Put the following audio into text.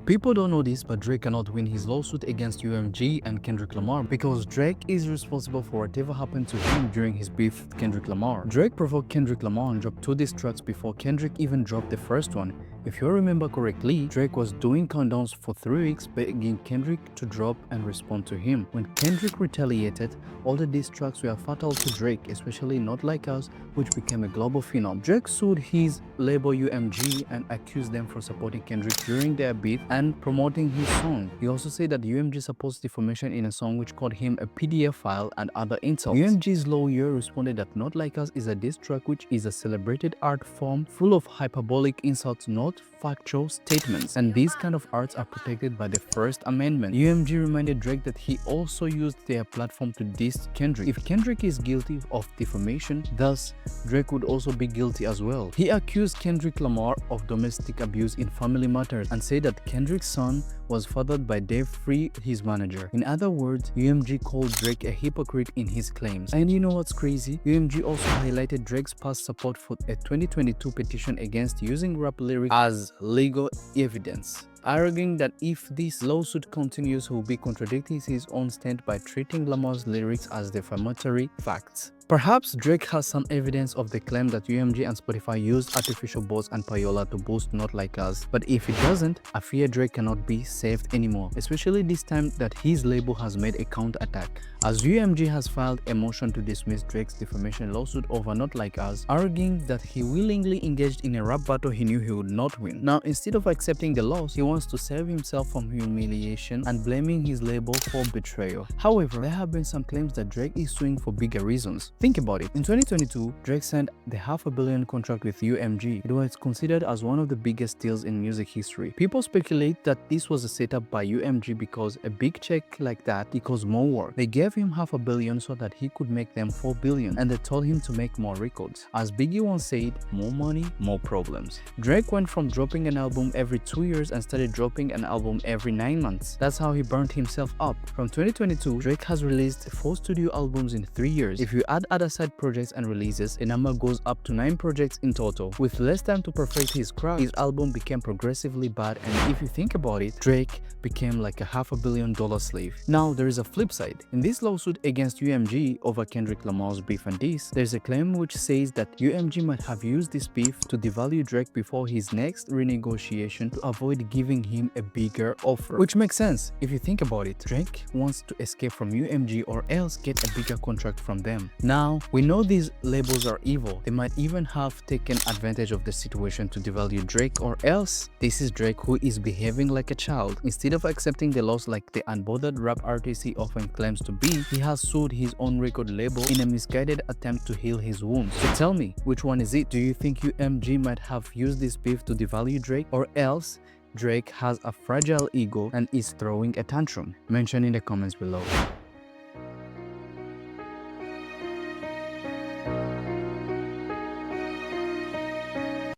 People don't know this, but Drake cannot win his lawsuit against UMG and Kendrick Lamar because Drake is responsible for whatever happened to him during his beef with Kendrick Lamar. Drake provoked Kendrick Lamar and dropped 2 diss tracks before Kendrick even dropped the first one. If you remember correctly, Drake was doing countdowns for 3 weeks begging Kendrick to drop and respond to him. When Kendrick retaliated, all the diss tracks were fatal to Drake, especially Not Like Us, which became a global phenom. Drake sued his label UMG and accused them for supporting Kendrick during their beef and promoting his song. He also said that UMG supports defamation in a song which called him a PDF file and other insults. UMG's lawyer responded that Not Like Us is a diss track which is a celebrated art form full of hyperbolic insults, not factual statements, and these kind of arts are protected by the First Amendment. UMG reminded Drake that he also used their platform to diss Kendrick. If Kendrick is guilty of defamation, thus Drake would also be guilty as well. He accused Kendrick Lamar of domestic abuse in family matters and said that Kendrick's son was fathered by Dave Free, his manager. In other words, UMG called Drake a hypocrite in his claims. And you know what's crazy? UMG also highlighted Drake's past support for a 2022 petition against using rap lyrics as legal evidence, arguing that if this lawsuit continues, he will be contradicting his own stand by treating Lamar's lyrics as defamatory facts. Perhaps Drake has some evidence of the claim that UMG and Spotify used artificial bots and payola to boost Not Like Us, but if it doesn't, I fear Drake cannot be saved anymore, especially this time that his label has made a counterattack, as UMG has filed a motion to dismiss Drake's defamation lawsuit over Not Like Us, arguing that he willingly engaged in a rap battle he knew he would not win. Now, instead of accepting the loss, he wants to save himself from humiliation and blaming his label for betrayal. However, there have been some claims that Drake is suing for bigger reasons. Think about it. In 2022, Drake signed the $500 million contract with UMG. It was considered as one of the biggest deals in music history. People speculate that this was a setup by UMG because a big check like that equals more work. They gave him $500 million so that he could make them $4 billion, and they told him to make more records. As Biggie once said, more money, more problems. Drake went from dropping an album every 2 years and started dropping an album every 9 months. That's how he burned himself up. From 2022, Drake has released 4 studio albums in 3 years. If you add other side projects and releases, the number goes up to 9 projects in total. With less time to perfect his craft, his album became progressively bad, and if you think about it, Drake became like a $500 million slave. Now, there is a flip side. In this lawsuit against UMG over Kendrick Lamar's beef and diss, there's a claim which says that UMG might have used this beef to devalue Drake before his next renegotiation to avoid giving him a bigger offer. Which makes sense if you think about it. Drake wants to escape from UMG or else get a bigger contract from them. Now, we know these labels are evil. They might even have taken advantage of the situation to devalue Drake, or else this is Drake who is behaving like a child. Instead of accepting the loss like the unbothered rap artist he often claims to be, he has sued his own record label in a misguided attempt to heal his wounds. So tell me, which one is it? Do you think UMG might have used this beef to devalue Drake, or else Drake has a fragile ego and is throwing a tantrum? Mention in the comments below.